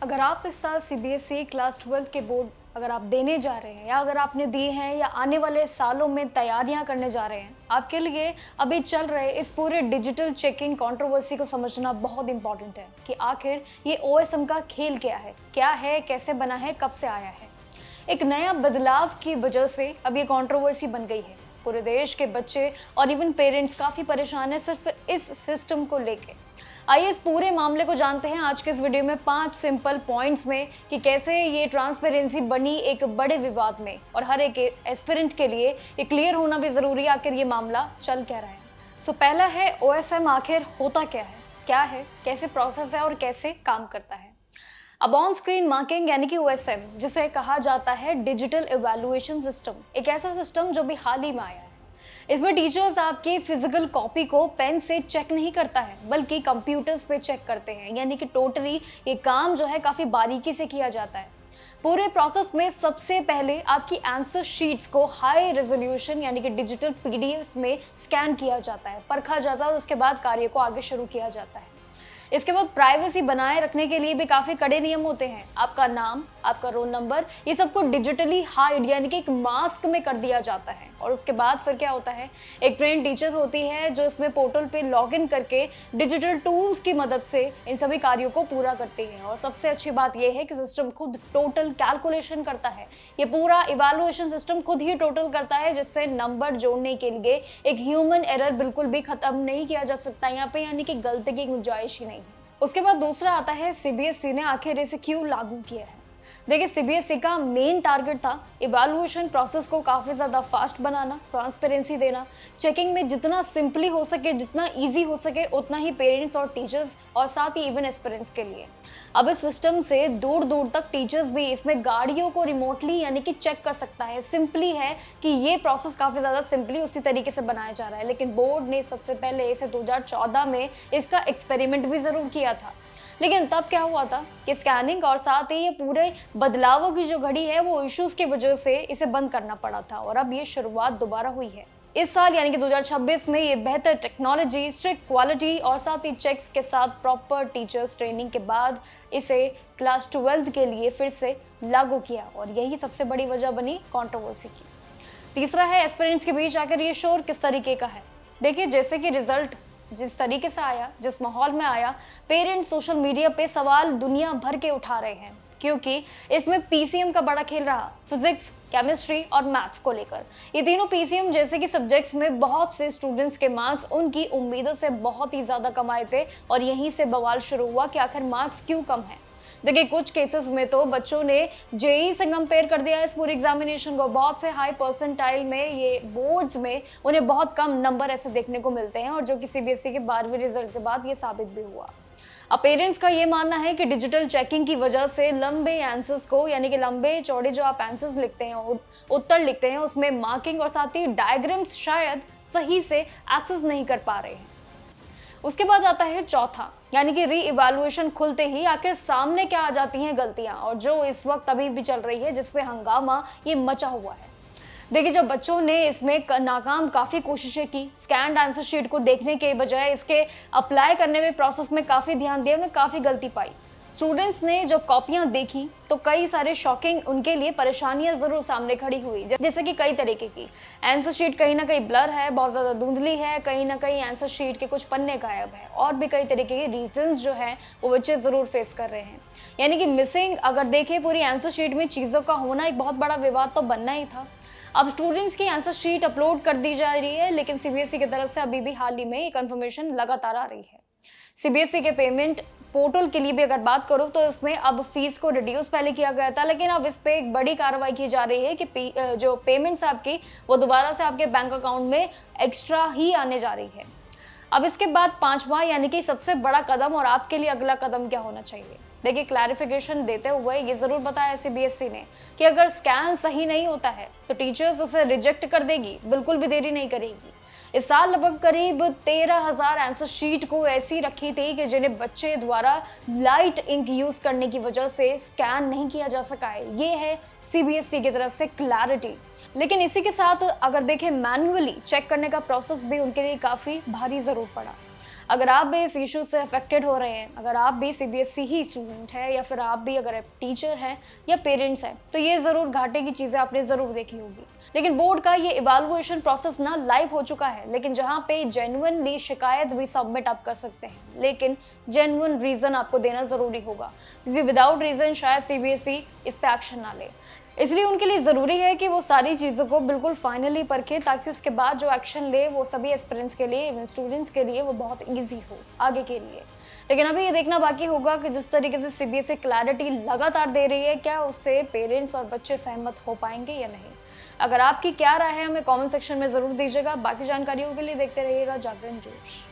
अगर आप इस साल सीबीएसई क्लास 12 के बोर्ड अगर आप देने जा रहे हैं या अगर आपने दिए हैं या आने वाले सालों में तैयारियां करने जा रहे हैं, आपके लिए अभी चल रहे इस पूरे डिजिटल चेकिंग कंट्रोवर्सी को समझना बहुत इंपॉर्टेंट है कि आखिर ये ओएसएम का खेल क्या है, कैसे बना है, कब से आया है। एक नया बदलाव की वजह से अब ये कंट्रोवर्सी बन गई है। पूरे देश के बच्चे और इवन पेरेंट्स काफी परेशान है सिर्फ इस सिस्टम को लेके। आइए इस पूरे मामले को जानते हैं आज के इस वीडियो में 5 सिंपल पॉइंट्स में कि कैसे ये ट्रांसपेरेंसी बनी एक बड़े विवाद में, और हर एक एस्पिरेंट के लिए ये क्लियर होना भी जरूरी है आखिर ये मामला चल क्या रहा है। सो पहला है ओएसएम आखिर होता क्या है, कैसे प्रोसेस है और कैसे काम करता है। अब ऑन स्क्रीन मार्किंग यानी कि ओएसएम, जिसे कहा जाता है डिजिटल इवैल्यूएशन सिस्टम, एक ऐसा सिस्टम जो भी हाल ही में आया है। इसमें टीचर्स आपकी फिजिकल कॉपी को पेन से चेक नहीं करता है बल्कि कंप्यूटर्स पे चेक करते हैं, यानी कि टोटली ये काम जो है काफी बारीकी से किया जाता है। पूरे प्रोसेस में सबसे पहले आपकी आंसर शीट्स को हाई रेजोल्यूशन यानी कि डिजिटल पीडीएफ्स में स्कैन किया जाता है, परखा जाता है और उसके बाद कार्य को आगे शुरू किया जाता है। इसके बाद प्राइवेसी बनाए रखने के लिए भी काफी कड़े नियम होते हैं। आपका नाम, आपका रोल नंबर, ये सबको डिजिटली हाइड यानी कि एक मास्क में कर दिया जाता है। और उसके बाद फिर क्या होता है, एक ट्रेन टीचर होती है जो इसमें पोर्टल पे लॉगिन करके डिजिटल टूल्स की मदद से इन सभी कार्यों को पूरा करती है। और सबसे अच्छी बात यह है कि सिस्टम खुद टोटल कैलकुलेशन करता है। ये पूरा इवैल्यूएशन सिस्टम खुद ही टोटल करता है, जिससे नंबर जोड़ने के लिए एक ह्यूमन एरर बिल्कुल भी खत्म नहीं किया जा सकता यहाँ पे, यानी कि गलती की गुंजाइश ही नहीं है। उसके बाद दूसरा आता है सीबीएसई ने आखिर इसे क्यों लागू किया है। देखिए, सीबीएसई का मेन टारगेट था इवैल्यूएशन प्रोसेस को काफी ज्यादा फास्ट बनाना, ट्रांसपेरेंसी देना, चेकिंग में जितना सिंपली हो सके, जितना इजी हो सके उतना ही पेरेंट्स और टीचर्स और साथ ही इवन एस्पिरेंट्स के लिए। अब इस सिस्टम से दूर दूर तक टीचर्स भी इसमें गाड़ियों को रिमोटली यानी कि चेक कर सकता है। सिंपली है कि ये प्रोसेस काफी ज्यादा सिंपली उसी तरीके से बनाया जा रहा है, लेकिन बोर्ड ने सबसे पहले इसे 2014 में इसका एक्सपेरिमेंट भी जरूर किया था। लेकिन तब क्या हुआ था कि स्कैनिंग और साथ ही ये पूरे बदलावों की जो घड़ी है वो इश्यूज की वजह से इसे बंद करना पड़ा था, और अब ये शुरुआत दोबारा हुई है इस साल यानी कि 2026 में। ये बेहतर टेक्नोलॉजी, स्ट्रिक्ट क्वालिटी और साथ ही चेक्स के साथ प्रॉपर टीचर्स ट्रेनिंग के बाद इसे क्लास 12 के लिए फिर से लागू किया, और यही सबसे बड़ी वजह बनी कंट्रोवर्सी की। तीसरा है एस्पिरेंट्स के बीच आकर ये शोर किस तरीके का है। देखिए, जैसे कि रिजल्ट जिस तरीके से आया, जिस माहौल में आया, पेरेंट्स सोशल मीडिया पे सवाल दुनिया भर के उठा रहे हैं, क्योंकि इसमें पीसीएम का बड़ा खेल रहा, फिजिक्स, केमिस्ट्री और मैथ्स को लेकर। ये तीनों पीसीएम जैसे कि सब्जेक्ट्स में बहुत से स्टूडेंट्स के मार्क्स उनकी उम्मीदों से बहुत ही ज्यादा कम आए थे, और यहीं से बवाल शुरू हुआ कि आखिर मार्क्स क्यों कम है। देखिए, कुछ केसेस में तो बच्चों ने जेई से कंपेयर कर दिया इस पूरी एग्जामिनेशन को। बहुत से हाई परसेंटाइल में ये बोर्ड्स में उन्हें बहुत कम नंबर ऐसे देखने को मिलते हैं, और जो कि सीबीएसई के 12वीं रिजल्ट के बाद ये साबित भी हुआ। अब पेरेंट्स का ये मानना है कि डिजिटल चेकिंग की वजह से लंबे आंसर्स को यानी कि लंबे चौड़े जो आप आंसर्स लिखते हैं, उत्तर लिखते हैं, उसमें मार्किंग और साथ ही डायग्राम्स शायद सही से एक्सेस नहीं कर पा रहे हैं। उसके बाद आता है चौथा, यानी कि री इवैल्यूएशन खुलते ही आखिर सामने क्या आ जाती हैं गलतियां, और जो इस वक्त अभी भी चल रही है, जिसपे हंगामा ये मचा हुआ है। देखिए, जब बच्चों ने इसमें नाकाम काफ़ी कोशिशें की, स्कैन्ड आंसर शीट को देखने के बजाय इसके अप्लाई करने में प्रोसेस में काफ़ी ध्यान दिया, उन्हें काफ़ी गलती पाई। स्टूडेंट्स ने जब कॉपियां देखी तो कई सारे शॉकिंग उनके लिए परेशानियां जरूर सामने खड़ी हुई, जैसे कि कई तरीके की आंसर शीट कहीं ना कहीं ब्लर है, बहुत ज़्यादा धुंधली है, कहीं ना कहीं आंसर शीट के कुछ पन्ने गायब है, और भी कई तरीके के रीजंस जो है वो बच्चे ज़रूर फेस कर रहे हैं। यानी कि मिसिंग, अगर देखें पूरी आंसर शीट में चीज़ों का होना एक बहुत बड़ा विवाद तो बनना ही था। अब स्टूडेंट्स की आंसर शीट अपलोड कर दी जा रही है, लेकिन सीबीएसई की तरफ से अभी भी हाल ही में कंफर्मेशन लगातार आ रही है। सीबीएसई के पेमेंट पोर्टल के लिए भी अगर बात करो तो इसमें अब फीस को रिड्यूस पहले किया गया था, लेकिन अब इस पे एक बड़ी कार्रवाई की जा रही है कि जो पेमेंट्स आपकी वो दोबारा से आपके बैंक अकाउंट में एक्स्ट्रा ही आने जा रही है। अब इसके बाद पांचवा यानी कि सबसे बड़ा कदम, और आपके लिए अगला कदम क्या होना चाहिए। देखिए, क्लैरिफिकेशन देते हुए ये जरूर बताया सीबीएसई ने कि अगर स्कैन सही नहीं होता है तो टीचर्स उसे रिजेक्ट कर देगी, बिल्कुल भी देरी नहीं करेगी। इस साल लगभग करीब 13,000 आंसर शीट को ऐसी रखी थी कि जिन्हें बच्चे द्वारा लाइट इंक यूज करने की वजह से स्कैन नहीं किया जा सका है। ये है सीबीएसई की तरफ से क्लैरिटी। लेकिन इसी के साथ अगर देखें मैन्युअली चेक करने का प्रोसेस भी उनके लिए काफी भारी जरूर पड़ा। अगर आप भी इस इशू से अफेक्टेड हो रहे हैं, अगर आप भी सीबीएसई ही स्टूडेंट है या फिर आप भी अगर आप टीचर हैं या पेरेंट्स हैं, तो ये ज़रूर घाटे की चीज़ें आपने ज़रूर देखी होगी। लेकिन बोर्ड का ये इवैल्यूएशन प्रोसेस ना लाइव हो चुका है, लेकिन जहाँ पे जेन्युइनली शिकायत भी सबमिट आप कर सकते हैं, लेकिन जेन्युइन रीज़न आपको देना ज़रूरी होगा, क्योंकि विदाउट रीज़न शायद सीबीएसई इस पे एक्शन ना ले। इसलिए उनके लिए ज़रूरी है कि वो सारी चीज़ों को बिल्कुल फाइनली परखें, ताकि उसके बाद जो एक्शन ले वो सभी एस्पिरेंट्स के लिए, इवन स्टूडेंट्स के लिए वो बहुत ईजी हो आगे के लिए। लेकिन अभी ये देखना बाकी होगा कि जिस तरीके से सीबीएसई क्लैरिटी लगातार दे रही है, क्या उससे पेरेंट्स और बच्चे सहमत हो पाएंगे या नहीं। अगर आपकी क्या राय है हमें कमेंट सेक्शन में ज़रूर दीजिएगा। बाकी जानकारियों के लिए देखते रहिएगा जागरण जोश।